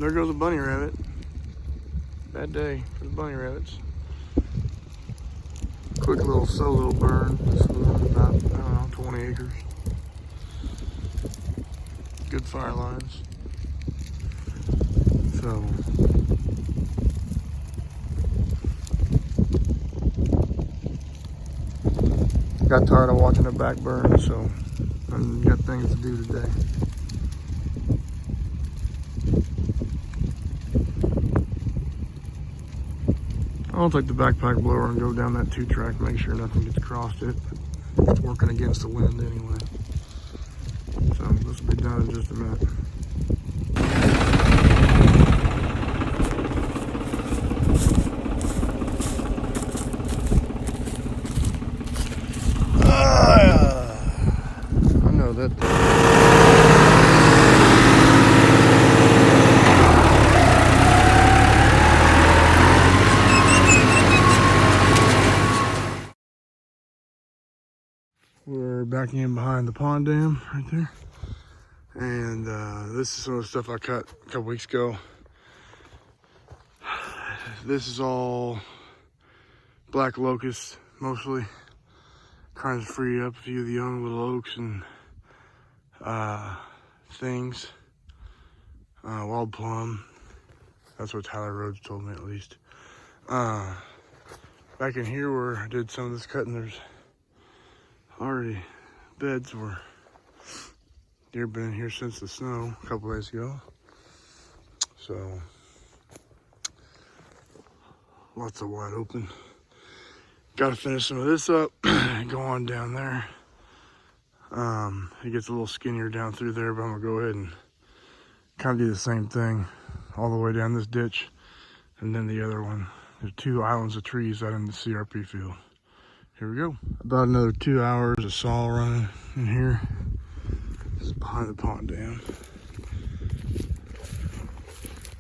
there goes a bunny rabbit. Bad day for the bunny rabbits. Quick little solo burn. This one about, I don't know, 20 acres. Good fire lines. So, got tired of watching it back burn, so I've got things to do today. I'll take the backpack blower and go down that 2-track, make sure nothing gets across it. It's working against the wind anyway. So this will be done in just a minute. I know that thing. We're backing in behind the pond dam right there. And this is some of the stuff I cut a couple weeks ago. This is all black locust, mostly. Trying to free up a few of the young little oaks and things. Wild plum. That's what Tyler Rhodes told me, at least. Back in here where I did some of this cutting, there's already beds where deer been in here since the snow a couple days ago. So lots of wide open. Got to finish some of this up and go on down there. It gets a little skinnier down through there, but I'm gonna go ahead and kind of do the same thing all the way down this ditch and then the other one. There's 2 islands of trees out in the CRP field. Here we go. About another 2 hours of saw running in here. This is behind the pond dam.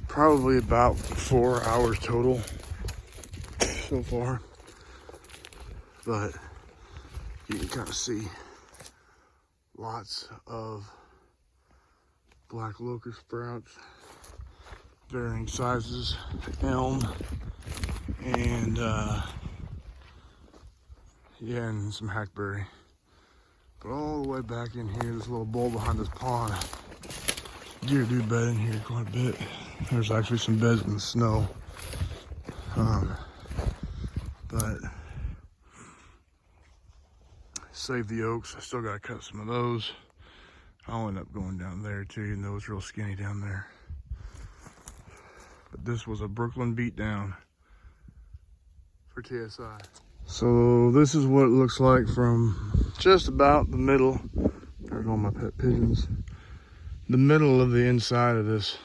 Probably about 4 hours total so far. But you can kind of see lots of black locust sprouts, varying sizes, elm, and yeah, and some hackberry. But all the way back in here, this little bowl behind this pond, deer do bed in here quite a bit. There's actually some beds in the snow. But save the oaks. I still gotta cut some of those. I'll end up going down there too, even though it's real skinny down there. But this was a Brooklyn Beatdown for TSI. So this is what it looks like from just about the middle. There's all my pet pigeons. The middle of the inside of this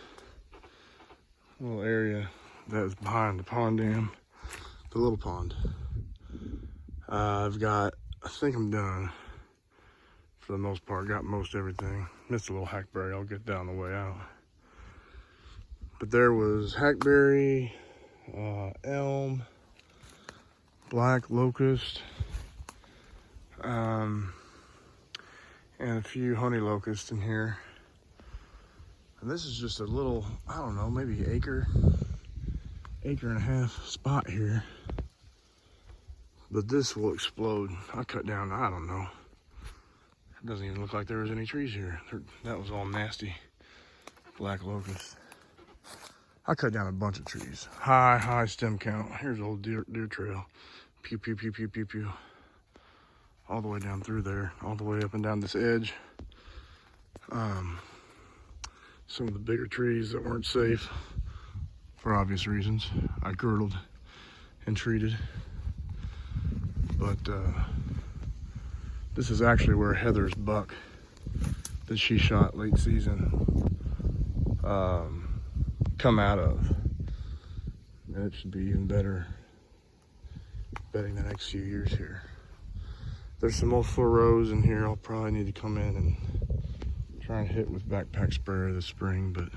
little area that is behind the pond dam, the little pond. I've got, I think I'm done for the most part. Got most everything. Missed a little hackberry. I'll get that on the way out. But there was hackberry, elm, black locust, and a few honey locusts in here. And this is just a little, I don't know, maybe acre and a half spot here. But this will explode. I cut down, I don't know. It doesn't even look like there was any trees here. That was all nasty black locust. I cut down a bunch of trees. High stem count. Here's an old deer trail. Pew, pew, pew, pew, pew, pew. All the way down through there. All the way up and down this edge. Some of the bigger trees that weren't safe, for obvious reasons, I girdled and treated. But this is actually where Heather's buck that she shot late season come out of. And it should be even better betting the next few years here. There's some multiple rows in here. I'll probably need to come in and try and hit with backpack sprayer this spring, but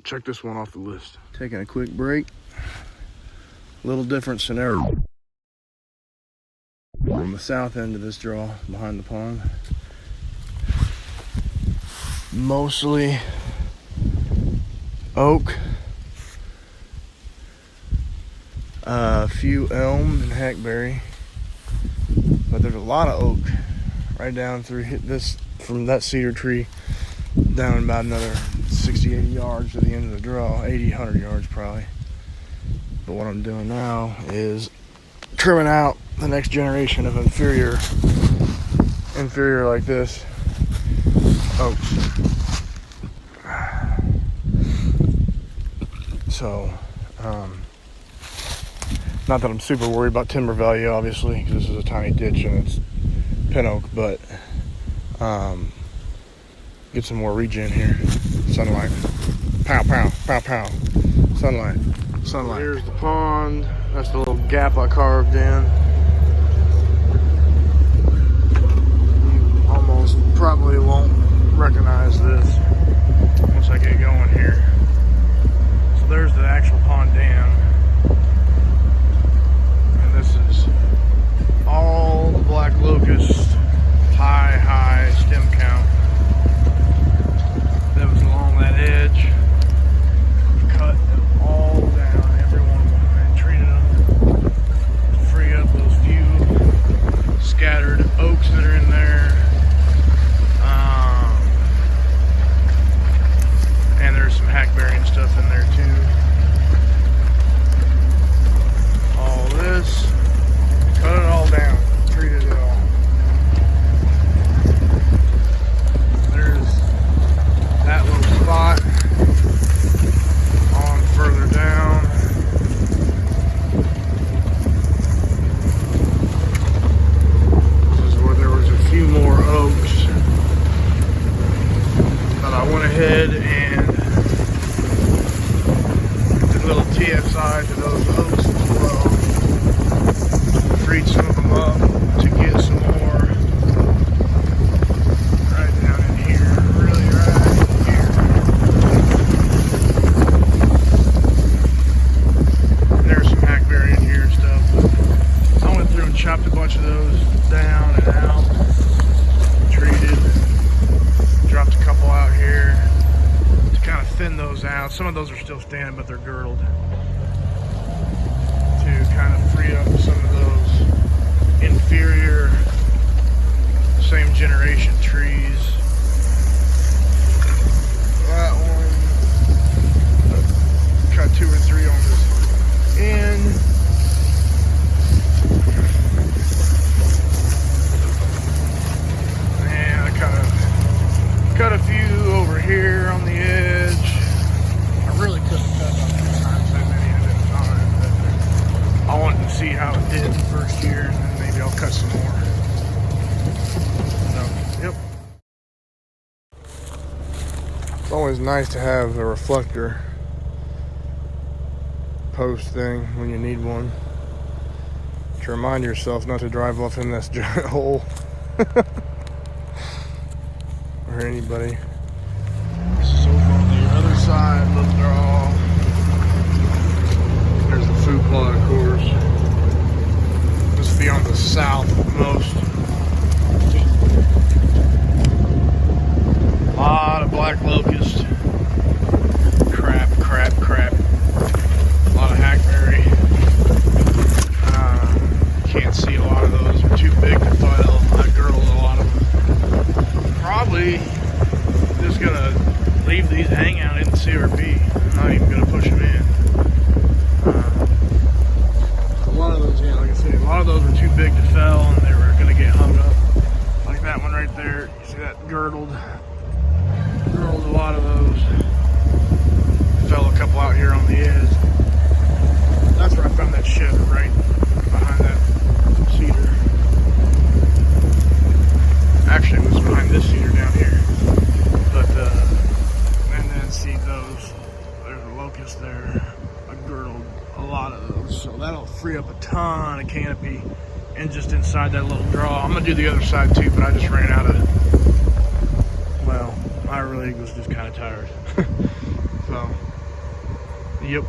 check this one off the list. Taking a quick break. A little different scenario. On the south end of this draw, behind the pond. Mostly oak, a few elm and hackberry, but there's a lot of oak right down through this, from that cedar tree down about another 60, 80 yards to the end of the draw, 80, 100 yards probably. But what I'm doing now is trimming out the next generation of inferior like this oaks. So, not that I'm super worried about timber value, obviously, because this is a tiny ditch and it's pin oak, but get some more regen here. Sunlight. Pow, pow, pow, pow. Sunlight. Sunlight. Here's the pond. That's the little gap I carved in. You almost probably won't recognize this once I get going here. So there's the actual pond dam. And this is all the black locust, high stem count that was along that edge. Cut them all down, every one of them, and treated them to free up those few scattered oaks that are in there. And there's some hackberry and stuff in there too. All this, cut it all down, treated it all. There's that little spot on further down. This is where there was a few more oaks, but I went ahead and did a little TSI to those oaks as well. Freed some of them up to get some more right down in here, really right here. There's some hackberry in here and stuff. I went through and chopped a bunch of those down and out, treated, dropped a couple out here to kind of thin those out. Some of those are still standing, but they're girdled, to kind of free up some of those inferior, same generation trees. That one, cut 2 or 3 on this end. And I cut a few over here on the edge. I really couldn't cut that many at a time, but I wanted to see how it did the first year, and then maybe I'll cut some more. So, yep. It's always nice to have a reflector post thing when you need one, to remind yourself not to drive off in this giant hole. Or anybody. This is over on the other side of the draw. There's the food plot, of course. This will be on the southmost. A lot of black locust. Crap. A lot of hackberry. Can't see a lot of those. They're too big to file. I girdled a lot of them. Probably just gonna leave these hang out in the CRP. I'm not even gonna push them in. A lot of those, yeah, like I said, a lot of those were too big to fell, and they were gonna get hung up. Like that one right there. You see that girdled a lot of those. Fell a couple out here on the edge. That's where I found that shed, right behind that cedar. Actually, it was behind this cedar down here. But, and then see those, there's a locust there. I girdled a lot of those. So that'll free up a ton of canopy and just inside that little draw. I'm gonna do the other side too, but I just ran out of, well, I really was just kind of tired. So, yep.